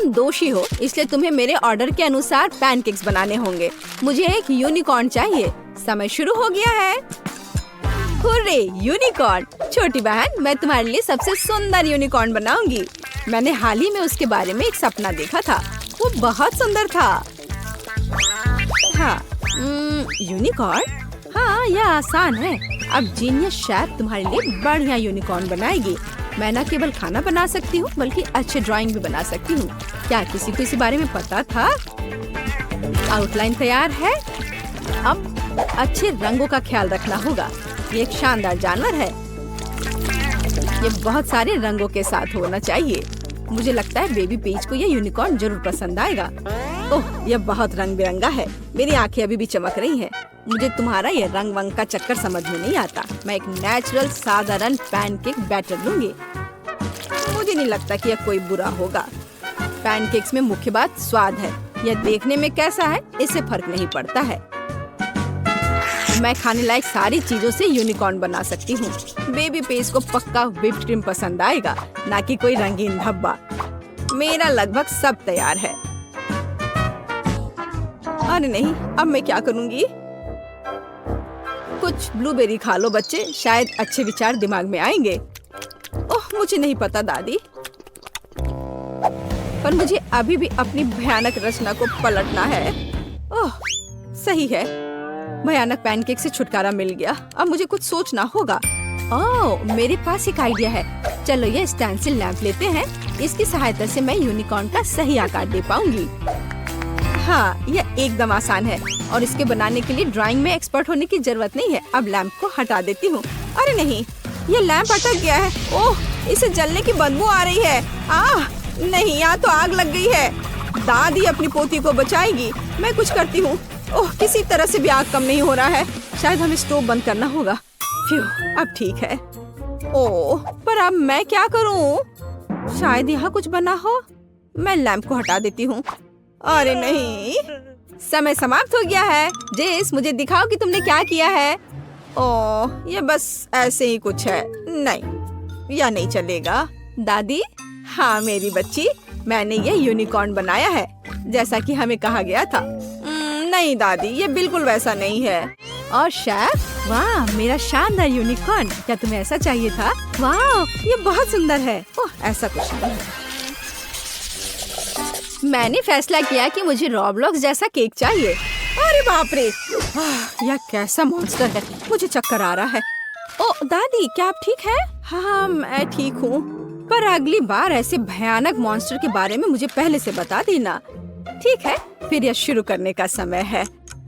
तुम दोषी हो, इसलिए तुम्हें मेरे ऑर्डर के अनुसार पैनकेक्स बनाने होंगे। मुझे एक यूनिकॉर्न चाहिए। समय शुरू हो गया है। Hurray, unicorn! छोटी बहन, मैं तुम्हारे लिए सबसे सुंदर यूनिकॉर्न बनाऊंगी। मैंने हाल ही में उसके बारे में एक सपना देखा था। वो बहुत सुंदर था। हाँ, यूनिकॉर्न? हाँ, यह आसान है। अब जीनियस शेफ तुम्हारे लिए बढ़िया यूनिकॉर्न बनाएगी। मैं न केवल खाना बना सकती हूँ बल्कि अच्छे ड्राइंग भी बना सकती हूँ। क्या किसी को इस बारे में पता था? आउटलाइन तैयार है। अब अच्छे रंगों का ख्याल रखना होगा। ये एक शानदार जानवर है। ये बहुत सारे रंगों के साथ होना चाहिए। मुझे लगता है बेबी पीच को ये यूनिकॉर्न जरूर पसंद आएगा। ओह, यह बहुत रंग बिरंगा है। मेरी आंखें अभी भी चमक रही हैं। मुझे तुम्हारा ये रंग वंग का चक्कर समझ में नहीं आता। मैं एक नेचुरल साधारण पैनकेक बैटर लूंगी। मुझे नहीं लगता कि यह कोई बुरा होगा। पैनकेक्स में मुख्य बात स्वाद है। यह देखने में कैसा है इससे फर्क नहीं पड़ता है। मैं खाने लायक सारी चीजों से यूनिकॉर्न बना सकती हूँ। बेबी पेज को पक्का व्हिप्ड क्रीम पसंद आएगा, ना कि कोई रंगीन धब्बा। मेरा लगभग सब तैयार है। अरे नहीं, अब मैं क्या करूँगी? कुछ ब्लूबेरी खा लो बच्चे, शायद अच्छे विचार दिमाग में आएंगे। ओह, मुझे नहीं पता दादी, पर मुझे अभी भी अपनी भयानक रचना को पलटना है। ओह, सही है। भयानक पैनकेक से छुटकारा मिल गया। अब मुझे कुछ सोचना होगा। ओह, मेरे पास एक आइडिया है। चलो ये स्टेंसिल लैंप लेते हैं। इसकी सहायता से मैं यूनिकॉर्न का सही आकार दे पाऊंगी। हाँ, यह एकदम आसान है और इसके बनाने के लिए ड्राइंग में एक्सपर्ट होने की जरूरत नहीं है। अब लैंप को हटा देती हूँ। अरे नहीं, ये लैंप अटक गया है। ओह, इसे जलने की बदबू आ रही है। नहीं, यहाँ तो आग लग गई है। दादी अपनी पोती को बचाएगी। मैं कुछ करती हूँ। ओह, किसी तरह से भी आग कम नहीं हो रहा है। शायद हमें स्टोव बंद करना होगा। फ्यू, अब ठीक है। ओह, पर अब मैं क्या करूँ? शायद यहाँ कुछ बना हो। मैं लैंप को हटा देती हूँ। अरे नहीं, समय समाप्त हो गया है। जेस, मुझे दिखाओ कि तुमने क्या किया है। ओह, ये बस ऐसे ही कुछ है। नहीं, यह नहीं चलेगा। दादी? हाँ मेरी बच्ची, मैंने ये यूनिकॉर्न बनाया है जैसा कि हमें कहा गया था। नहीं दादी, ये बिल्कुल वैसा नहीं है। और शेफ, वाह, मेरा शानदार यूनिकॉर्न। क्या तुम्हें ऐसा चाहिए था? वाह, ये बहुत सुंदर है। ओह, ऐसा कुछ नहीं है। मैंने फैसला किया कि मुझे रॉबलॉक्स जैसा केक चाहिए। अरे बाप रे, यह कैसा मॉन्स्टर है। मुझे चक्कर आ रहा है। ओह दादी, क्या आप ठीक हैं? हाँ, मैं ठीक हूँ, पर अगली बार ऐसे भयानक मॉन्स्टर के बारे में मुझे पहले से बता देना। ठीक है, फिर यह शुरू करने का समय है।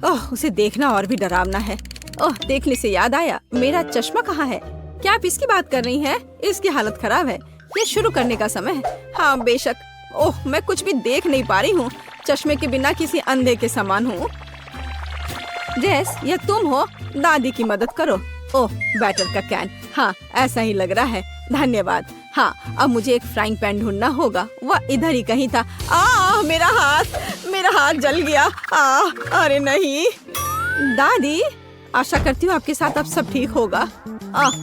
ओह, उसे देखना और भी डरावना है। ओह, देखने से याद आया, मेरा चश्मा कहाँ है? क्या आप इसकी बात कर रही हैं? इसकी हालत खराब है। यह शुरू करने का समय है। हाँ बेशक। ओह, मैं कुछ भी देख नहीं पा रही हूँ। चश्मे के बिना किसी अंधे के समान हूँ। जेस, यह तुम हो? दादी की मदद करो। ओह, बैटर का कैन। हाँ, ऐसा ही लग रहा है। धन्यवाद। हाँ, अब मुझे एक फ्राइंग पैन ढूंढना होगा। वह इधर ही कहीं था। मेरा हाथ जल गया। अरे नहीं। दादी, आशा करती हूँ आपके साथ अब सब ठीक होगा।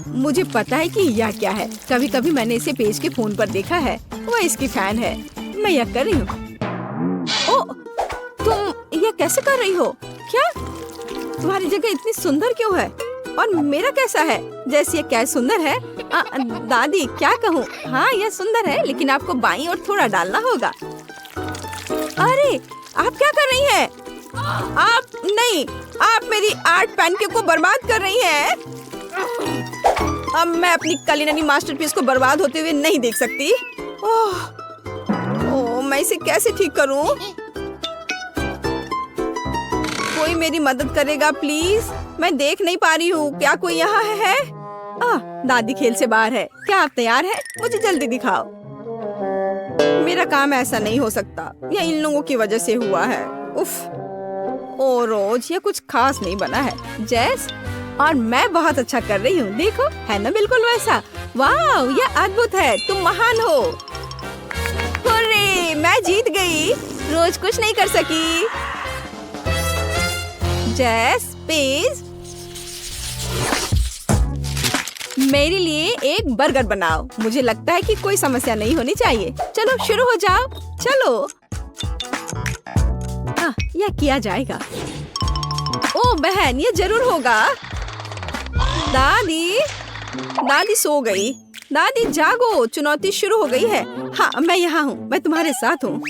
मुझे पता है कि यह क्या है। कभी कभी मैंने इसे पेज के फोन पर देखा है। वह इसकी फैन है। मैं यह कर रही हूँ। ओह, तुम यह कैसे कर रही हो? क्या तुम्हारी जगह इतनी सुंदर क्यों है? और मेरा कैसा है? जैसे ये क्या सुंदर है? दादी, क्या कहूँ? हाँ, यह सुंदर है, लेकिन आपको बाईं ओर थोड़ा डालना होगा। अरे, आप क्या कर रही हैं? आप मेरी आर्ट पैनकेक को बर्बाद कर रही हैं। अब मैं अपनी कुलिनरी मास्टरपीस को बर्बाद होते हुए नहीं देख सकती। ओह, मैं इसे कैसे ठीक करूं? कोई मेरी मदद करेगा प्लीज? मैं देख नहीं पा रही हूँ। क्या कोई यहाँ है? दादी खेल से बाहर है। क्या आप तैयार हैं? मुझे जल्दी दिखाओ। मेरा काम ऐसा नहीं हो सकता। यह इन लोगों की वजह से हुआ है। उफ। ओ रोज, ये कुछ खास नहीं बना है। जेस, और मैं बहुत अच्छा कर रही हूँ। देखो, है ना बिल्कुल वैसा। वाह, यह अद्भुत है। तुम महान हो। हुर्रे, मैं जीत गई। रोज कुछ नहीं कर सकी। जेस, पेज, मेरे लिए एक बर्गर बनाओ। मुझे लगता है कि कोई समस्या नहीं होनी चाहिए। चलो शुरू हो जाओ। चलो। यह किया जाएगा। ओ बहन, ये जरूर होगा। दादी सो गई। दादी जागो, चुनौती शुरू हो गई है। हाँ, मैं यहाँ हूँ। मैं तुम्हारे साथ हूँ।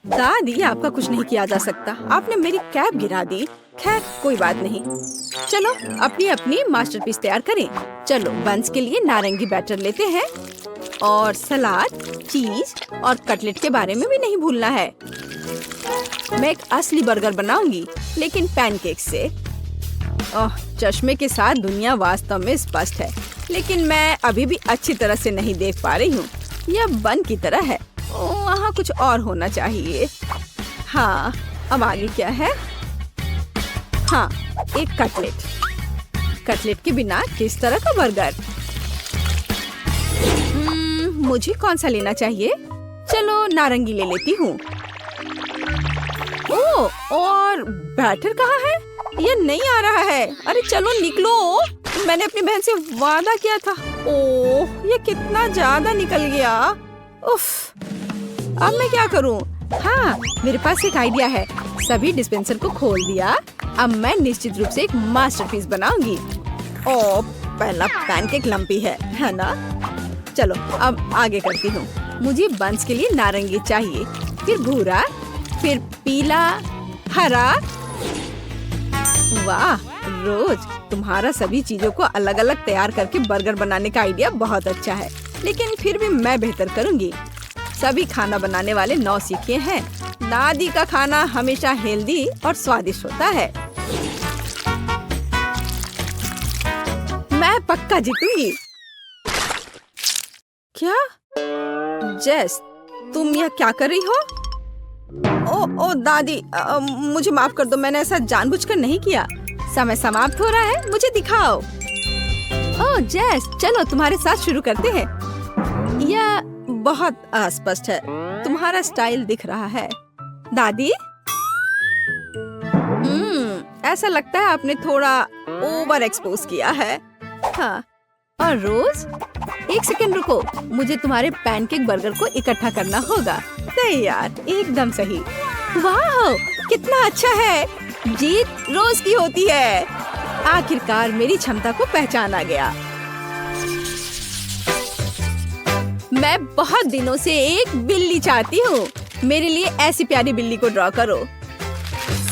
दादी, आपका कुछ नहीं किया जा सकता। आपने मेरी कैप गिरा दी। खैर, कोई बात नहीं। चलो अपनी अपनी मास्टरपीस तैयार करें। चलो बंस के लिए नारंगी बैटर लेते हैं और सलाद, चीज और कटलेट के बारे में भी नहीं भूलना है। मैं एक असली बर्गर बनाऊंगी, लेकिन पैनकेक से। ओह, चश्मे के साथ दुनिया वास्तव में स्पष्ट है, लेकिन मैं अभी भी अच्छी तरह से नहीं देख पा रही हूँ। यह बन की तरह है। वहाँ कुछ और होना चाहिए। हाँ, अब आगे क्या है? हाँ, एक कटलेट। कटलेट के बिना किस तरह का बर्गर? मुझे कौन सा लेना चाहिए? चलो नारंगी ले लेती हूँ। ओह, और बैटर कहाँ है? ये नहीं आ रहा है। अरे चलो निकलो। मैंने अपनी बहन से वादा किया था। ओह, ये कितना ज्यादा निकल गया। उफ, अब मैं क्या करूँ? हाँ, मेरे पास एक आइडिया है। सभी डिस्पेंसर को खोल दिया। अब मैं निश्चित रूप से एक मास्टरपीस बनाऊंगी। ओह, पहला पैनकेक लंपी है ना? चलो अब आगे करती हूँ। मुझे बंस के लिए नारंगी चाहिए, फिर भूरा, फिर पीला, हरा। वाह रोज, तुम्हारा सभी चीजों को अलग अलग तैयार करके बर्गर बनाने का आइडिया बहुत अच्छा है, लेकिन फिर भी मैं बेहतर करूँगी। सभी खाना बनाने वाले नौसिखिए हैं। दादी का खाना हमेशा हेल्दी और स्वादिष्ट होता है। मैं पक्का जीतूंगी। क्या? जेस, तुम यह क्या कर रही हो? ओ दादी, मुझे माफ कर दो। मैंने ऐसा जानबूझकर नहीं किया। समय समाप्त हो रहा है, मुझे दिखाओ। ओह जेस, चलो तुम्हारे साथ शुरू करते हैं। यह बहुत अस्पष्ट है। तुम्हारा स्टाइल दिख रहा है। दादी, ऐसा लगता है आपने थोड़ा ओवर एक्सपोज किया है। हाँ, और रोज एक सेकंड रुको, मुझे तुम्हारे पैनकेक बर्गर को इकट्ठा करना होगा। तैयार, एकदम सही। वाह, कितना अच्छा है। जीत रोज की होती है। आखिरकार मेरी क्षमता को पहचाना गया। मैं बहुत दिनों से एक बिल्ली चाहती हूँ। मेरे लिए ऐसी प्यारी बिल्ली को ड्रॉ करो।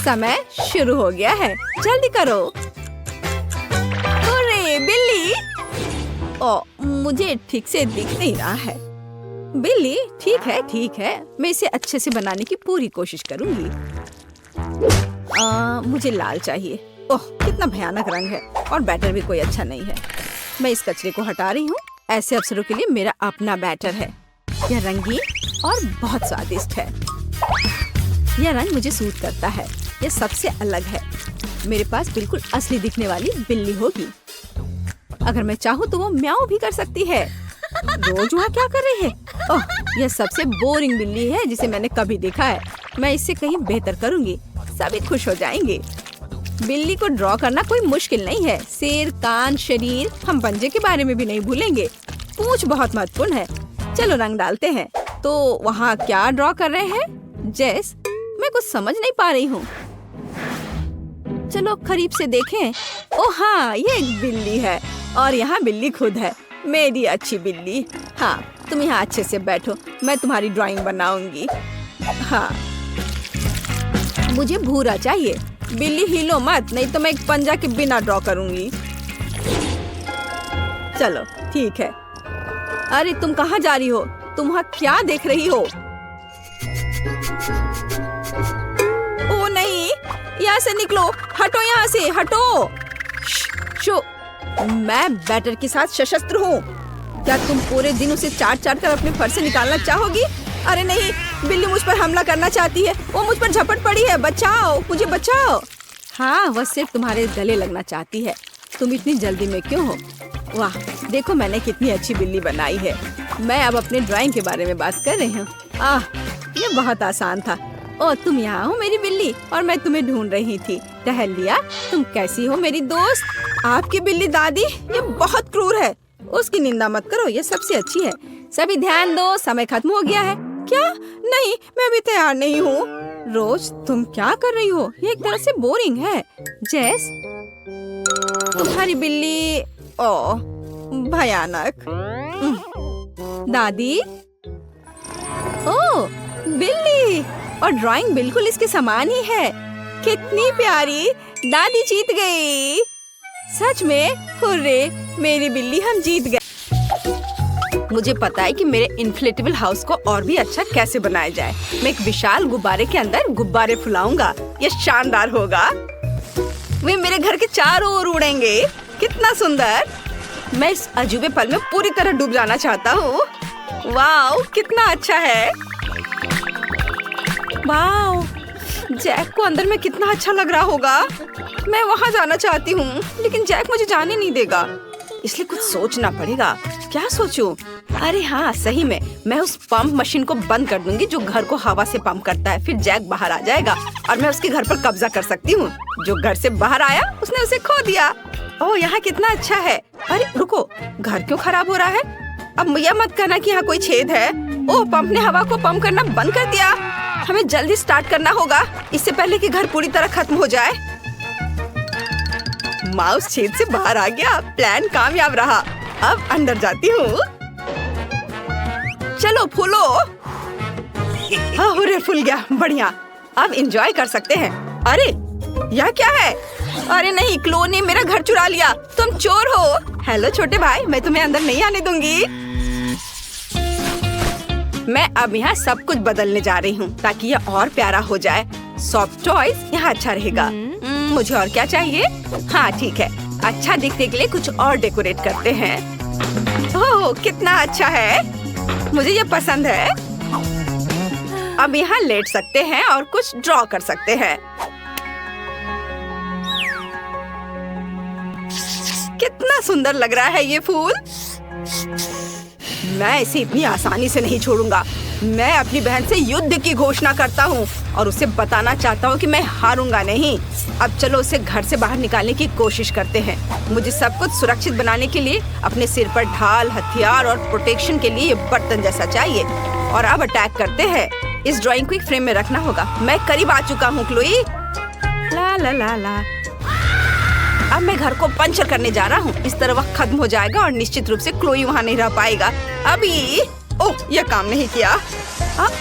समय शुरू हो गया है, जल्दी करो। अरे बिल्ली! ओह, मुझे ठीक से दिख नहीं रहा है। बिल्ली, ठीक है, मैं इसे अच्छे से बनाने की पूरी कोशिश करूंगी। मुझे लाल चाहिए। ओह, कितना भयानक रंग है, और बैटर भी कोई अच्छा नहीं है। मैं इस कचरे को हटा रही हूँ। ऐसे अवसरों के लिए मेरा अपना बैटर है। यह रंगीन और बहुत स्वादिष्ट है। यह रंग मुझे सूट करता है। यह सबसे अलग है। मेरे पास बिल्कुल असली दिखने वाली बिल्ली होगी। अगर मैं चाहूँ तो वो म्याऊं भी कर सकती है। रोज वहाँ क्या कर रही है? ओह, यह सबसे बोरिंग बिल्ली है जिसे मैंने कभी देखा है। मैं इससे कहीं बेहतर करूँगी। सभी खुश हो जाएंगे। बिल्ली को ड्रॉ करना कोई मुश्किल नहीं है। सिर, कान, शरीर, हम पंजे के बारे में भी नहीं भूलेंगे। पूंछ बहुत महत्वपूर्ण है। चलो रंग डालते हैं। तो वहाँ क्या ड्रॉ कर रहे हैं? जेस, मैं कुछ समझ नहीं पा रही हूँ। चलो करीब से देखें। ओह हाँ, ये एक बिल्ली है और यहाँ बिल्ली खुद है। मेरी अच्छी बिल्ली। हाँ, तुम यहाँ अच्छे से बैठो, मैं तुम्हारी ड्राइंग बनाऊंगी। हाँ, मुझे भूरा चाहिए। बिल्ली हिलो मत, नहीं तो मैं एक पंजा के बिना ड्रॉ करूंगी। चलो ठीक है। अरे तुम कहाँ जा रही हो? तुम वहाँ क्या देख रही हो? ओ नहीं, यहाँ से निकलो। हटो, यहाँ से हटो। शो, मैं बैटर के साथ सशस्त्र हूँ। क्या तुम पूरे दिन उसे चाट कर अपने फर से निकालना चाहोगी? अरे नहीं, बिल्ली मुझ पर हमला करना चाहती है। वो मुझ पर झपट पड़ी है। बचाओ, मुझे बचाओ। हाँ, वह सिर्फ तुम्हारे गले लगना चाहती है। तुम इतनी जल्दी में क्यों हो? वाह, देखो मैंने कितनी अच्छी बिल्ली बनाई है। मैं अब अपने ड्राइंग के बारे में बात कर रही हूँ। ये बहुत आसान था। ओह, तुम यहाँ हो मेरी बिल्ली, और मैं तुम्हें ढूंढ रही थी। टहल लिया। तुम कैसी हो मेरी दोस्त? आपकी बिल्ली दादी, ये बहुत क्रूर है। उसकी निंदा मत करो, ये सबसे अच्छी है। सभी ध्यान दो, समय खत्म हो गया है। क्या? नहीं, मैं अभी तैयार नहीं हूँ। रोज तुम क्या कर रही हो? ये एक तरह से बोरिंग है। जेस, तुम्हारी बिल्ली ओ भयानक। दादी, ओ बिल्ली, और ड्राइंग बिल्कुल इसके समान ही है। कितनी प्यारी। दादी जीत गई। सच में? हुर्रे, मेरी बिल्ली, हम जीत गए। मुझे पता है कि मेरे इन्फ्लेटेबल हाउस को और भी अच्छा कैसे बनाया जाए। मैं एक विशाल गुब्बारे के अंदर गुब्बारे फुलाऊंगा। ये शानदार होगा। वे मेरे घर के चारों ओर उड़ेंगे। कितना सुंदर। मैं इस अजूबे पल में पूरी तरह डूब जाना चाहता हूँ। वाओ, कितना अच्छा है। वाओ, जैक को अंदर में कितना अच्छा लग रहा होगा। मैं वहाँ जाना चाहती हूँ, लेकिन जैक मुझे जाने नहीं देगा, इसलिए कुछ सोचना पड़ेगा। क्या सोचूं? अरे हाँ, सही में मैं उस पंप मशीन को बंद कर दूंगी जो घर को हवा से पंप करता है। फिर जैक बाहर आ जाएगा और मैं उसके घर पर कब्जा कर सकती हूँ। जो घर से बाहर आया उसने उसे खो दिया। ओह, यहाँ कितना अच्छा है। अरे रुको, घर क्यों खराब हो रहा है? अब यह मत कहना कि यहाँ कोई छेद है। ओह, पंप ने हवा को पंप करना बंद कर दिया। हमें जल्दी स्टार्ट करना होगा, इससे पहले कि घर पूरी तरह खत्म हो जाए। माउस छेद से बाहर आ गया। प्लान कामयाब रहा। अब अंदर जाती हूँ। चलो फूलो। हाँ, हुर्रे, फूल गया। बढ़िया, अब एंजॉय कर सकते हैं। अरे यह क्या है? अरे नहीं, क्लो ने मेरा घर चुरा लिया। तुम चोर हो। हेलो छोटे भाई, मैं तुम्हें अंदर नहीं आने दूंगी। मैं अब यहाँ सब कुछ बदलने जा रही हूँ ताकि यह और प्यारा हो जाए। सॉफ्ट टॉयज यहाँ अच्छा रहेगा। मुझे और क्या चाहिए? हाँ ठीक है, अच्छा दिखने के लिए कुछ और डेकोरेट करते हैं। ओह, कितना अच्छा है। मुझे ये पसंद है। अब यहाँ लेट सकते हैं और कुछ ड्रॉ कर सकते हैं। कितना सुंदर लग रहा है ये फूल। मैं इसे इतनी आसानी से नहीं छोड़ूंगा। मैं अपनी बहन से युद्ध की घोषणा करता हूँ और उसे बताना चाहता हूँ कि मैं हारूंगा नहीं। अब चलो उसे घर से बाहर निकालने की कोशिश करते हैं। मुझे सब कुछ सुरक्षित बनाने के लिए अपने सिर पर ढाल, हथियार और प्रोटेक्शन के लिए ये बर्तन जैसा चाहिए। और अब अटैक करते हैं। इस ड्राइंग को एक फ्रेम में रखना होगा। मैं करीब आ चुका हूँ क्लोई। ला ला ला ला। अब मैं घर को पंचर करने जा रहा हूँ। इस तरह वक्त खत्म हो जाएगा और निश्चित रूप से क्लोई वहाँ नहीं रह पाएगा। अभी ओह, यह काम नहीं किया।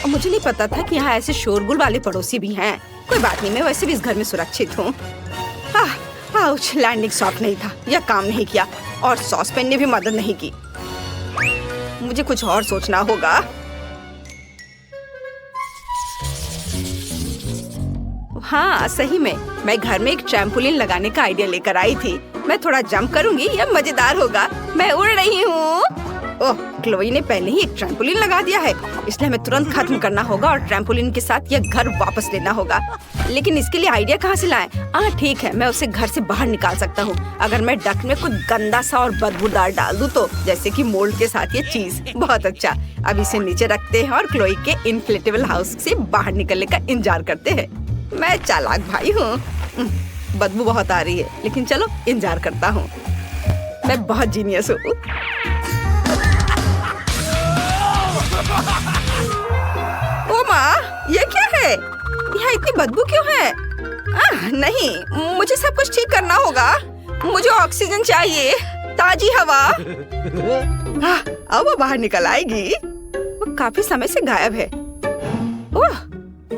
मुझे नहीं पता था कि यहाँ ऐसे शोरगुल वाले पड़ोसी भी हैं। कोई बात नहीं, मैं वैसे भी इस घर में सुरक्षित हूँ। लैंडिंग सॉफ्ट नहीं था, यह काम नहीं किया और सॉसपैन ने भी मदद नहीं की। मुझे कुछ और सोचना होगा। हाँ सही में, मैं घर में एक ट्रैम्पोलिन लगाने का आइडिया लेकर आई थी। मैं थोड़ा जंप करूंगी, यह मजेदार होगा। मैं उड़ रही हूँ। ओह, क्लोई ने पहले ही एक ट्रैम्पोलिन लगा दिया है, इसलिए हमें तुरंत खत्म करना होगा और ट्रैम्पोलिन के साथ यह घर वापस लेना होगा। लेकिन इसके लिए आइडिया कहाँ से लाएं? ठीक है, मैं उसे घर से बाहर निकाल सकता हूँ अगर मैं डक में कुछ गंदा सा और बदबूदार डाल दूँ तो, जैसे कि मोल्ड के साथ ये चीज। बहुत अच्छा, अब इसे नीचे रखते हैं और क्लोई के इन्फ्लेटेबल हाउस से बाहर निकलने का इंतजार करते हैं। मैं चालाक भाई हूँ। बदबू बहुत आ रही है, लेकिन चलो इंतजार करता हूँ। मैं बहुत जीनियस हूँ। ओ माँ, ये क्या है? यहाँ इतनी बदबू क्यों है? नहीं, मुझे सब कुछ ठीक करना होगा। मुझे ऑक्सीजन चाहिए, ताजी हवा। अब वो बाहर निकल आएगी। वो काफी समय से गायब है। ओह,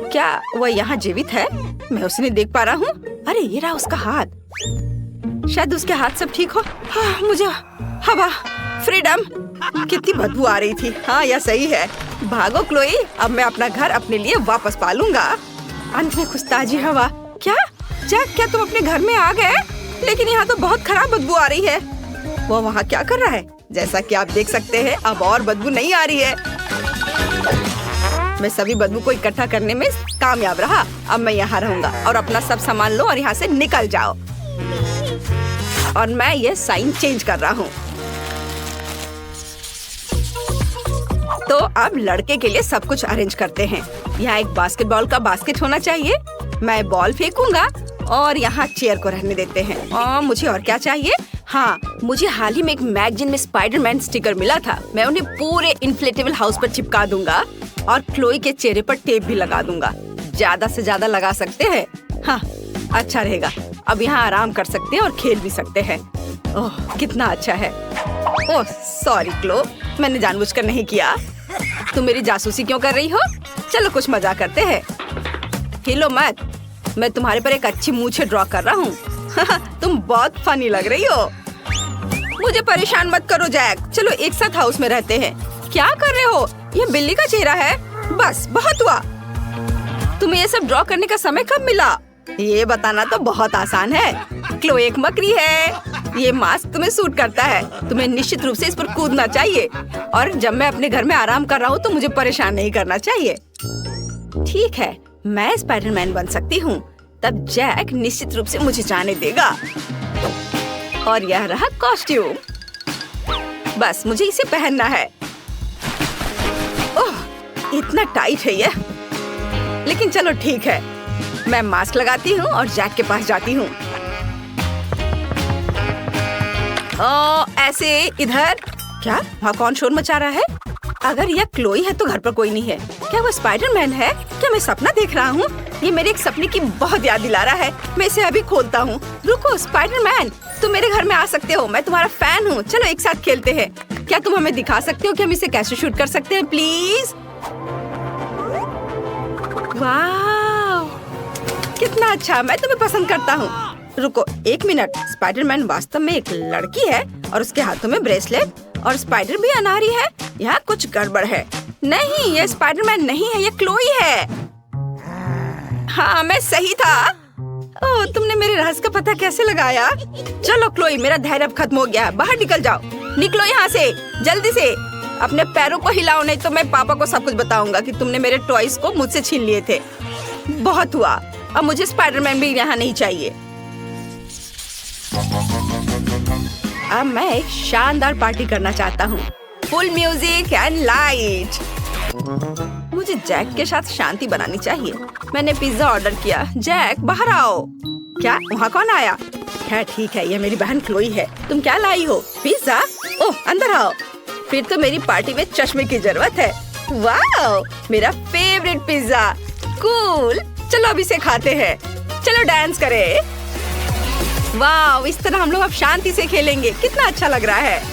क्या वह यहाँ जीवित है? मैं उसे नहीं देख पा रहा हूँ। अरे ये रहा उसका हाथ। शायद उसके हाथ सब ठीक हो। मुझे हवा, फ्रीडम। कितनी बदबू आ रही थी। हाँ, यह सही है। भागो क्लोई, अब मैं अपना घर अपने लिए वापस पालूंगा। अंत में कुछ ताजी हवा। क्या जैक, क्या तुम अपने घर में आ गए? लेकिन यहाँ तो बहुत खराब बदबू आ रही है। वो वहाँ क्या कर रहा है? जैसा कि आप देख सकते हैं, अब और बदबू नहीं आ रही है। मैं सभी बदबू को इकट्ठा करने में कामयाब रहा। अब मैं यहाँ रहूंगा और अपना सब सामान लो और यहाँ से निकल जाओ। और मैं ये साइन चेंज कर रहा हूँ। तो अब लड़के के लिए सब कुछ अरेंज करते हैं। यहाँ एक बास्केटबॉल का बास्केट होना चाहिए। मैं बॉल फेंकूंगा और यहाँ चेयर को रहने देते हैं। और मुझे और क्या चाहिए? हाँ, मुझे हाल ही में एक मैगजीन में स्पाइडरमैन स्टिकर मिला था। मैं उन्हें पूरे इन्फ्लेटेबल हाउस पर चिपका दूंगा और क्लोई के चेहरे पर टेप भी लगा दूंगा। ज्यादा से ज्यादा लगा सकते हैं। हाँ, अच्छा रहेगा। अब यहाँ आराम कर सकते हैं और खेल भी सकते हैं। ओह, कितना अच्छा है। ओह सॉरी क्लो, मैंने जानबूझकर नहीं किया। तुम मेरी जासूसी क्यों कर रही हो? चलो कुछ मजा करते हैं। हिलो मत, मैं तुम्हारे पर एक अच्छी मूंछें ड्रॉ कर रहा हूँ। तुम बहुत फनी लग रही हो। मुझे परेशान मत करो जैक, चलो एक साथ हाउस में रहते हैं। क्या कर रहे हो? ये बिल्ली का चेहरा है। बस बहुत हुआ। तुम्हें ये सब ड्रॉ करने का समय कब मिला? ये बताना तो बहुत आसान है। क्लो एक मकड़ी है। ये मास्क तुम्हें सूट करता है। तुम्हें निश्चित रूप से इस पर कूदना चाहिए। और जब मैं अपने घर में आराम कर रहा हूँ तो मुझे परेशान नहीं करना चाहिए। ठीक है, मैं स्पाइडरमैन बन सकती हूँ। तब जैक निश्चित रूप से मुझे जाने देगा। और यह रहा कॉस्ट्यूम। बस मुझे इसे पहनना है। ओह, इतना टाइट है ये। लेकिन चलो ठीक है, मैं मास्क लगाती हूँ और जैक के पास जाती हूँ। ऐसे इधर। क्या वहाँ कौन शोर मचा रहा है? अगर यह क्लोई है तो घर पर कोई नहीं है। क्या वो स्पाइडरमैन है? क्या मैं सपना देख रहा हूँ? ये मेरे एक सपने की बहुत याद दिला रहा है। मैं इसे अभी खोलता हूँ। रुको स्पाइडरमैन, तुम मेरे घर में आ सकते हो। मैं तुम्हारा फैन हूँ। चलो एक साथ खेलते हैं। क्या तुम हमें दिखा सकते हो कि हम इसे कैसे शूट कर सकते हैं प्लीज? वाह, कितना अच्छा। मैं तुम्हें पसंद करता हूँ। रुको एक मिनट, स्पाइडरमैन वास्तव में एक लड़की है और उसके हाथों में ब्रेसलेट और स्पाइडर भी अनारी है। यहाँ कुछ गड़बड़ है। नहीं, ये स्पाइडरमैन नहीं है, ये क्लोई है। हाँ, मैं सही था। ओह, तुमने मेरे रहस्य का पता कैसे लगाया? चलो क्लोई, मेरा धैर्य अब खत्म हो गया। बाहर निकल जाओ। निकलो यहाँ से जल्दी से। अपने पैरों को हिलाओ, नहीं तो मैं पापा को सब कुछ बताऊंगा कि तुमने मेरे टॉयज को मुझसे छीन लिए थे। बहुत हुआ। अब मुझे स्पाइडरमैन भी यहाँ नहीं चाहिए। अब मैं एक शानदार पार्टी करना चाहता हूँ। Full music and light. मुझे जैक के साथ शांति बनानी चाहिए। मैंने पिज्जा ऑर्डर किया। जैक बाहर आओ। क्या वहाँ कौन आया? है ठीक है, ये मेरी बहन क्लोई है। तुम क्या लाई हो? पिज्जा? ओह अंदर आओ। फिर तो मेरी पार्टी में चश्मे की जरूरत है। वाह, मेरा फेवरेट पिज्जा। कूल, चलो अब इसे खाते हैं। चलो डांस करें। वाह, इस तरह हम लोग अब शांति से खेलेंगे। कितना अच्छा लग रहा है।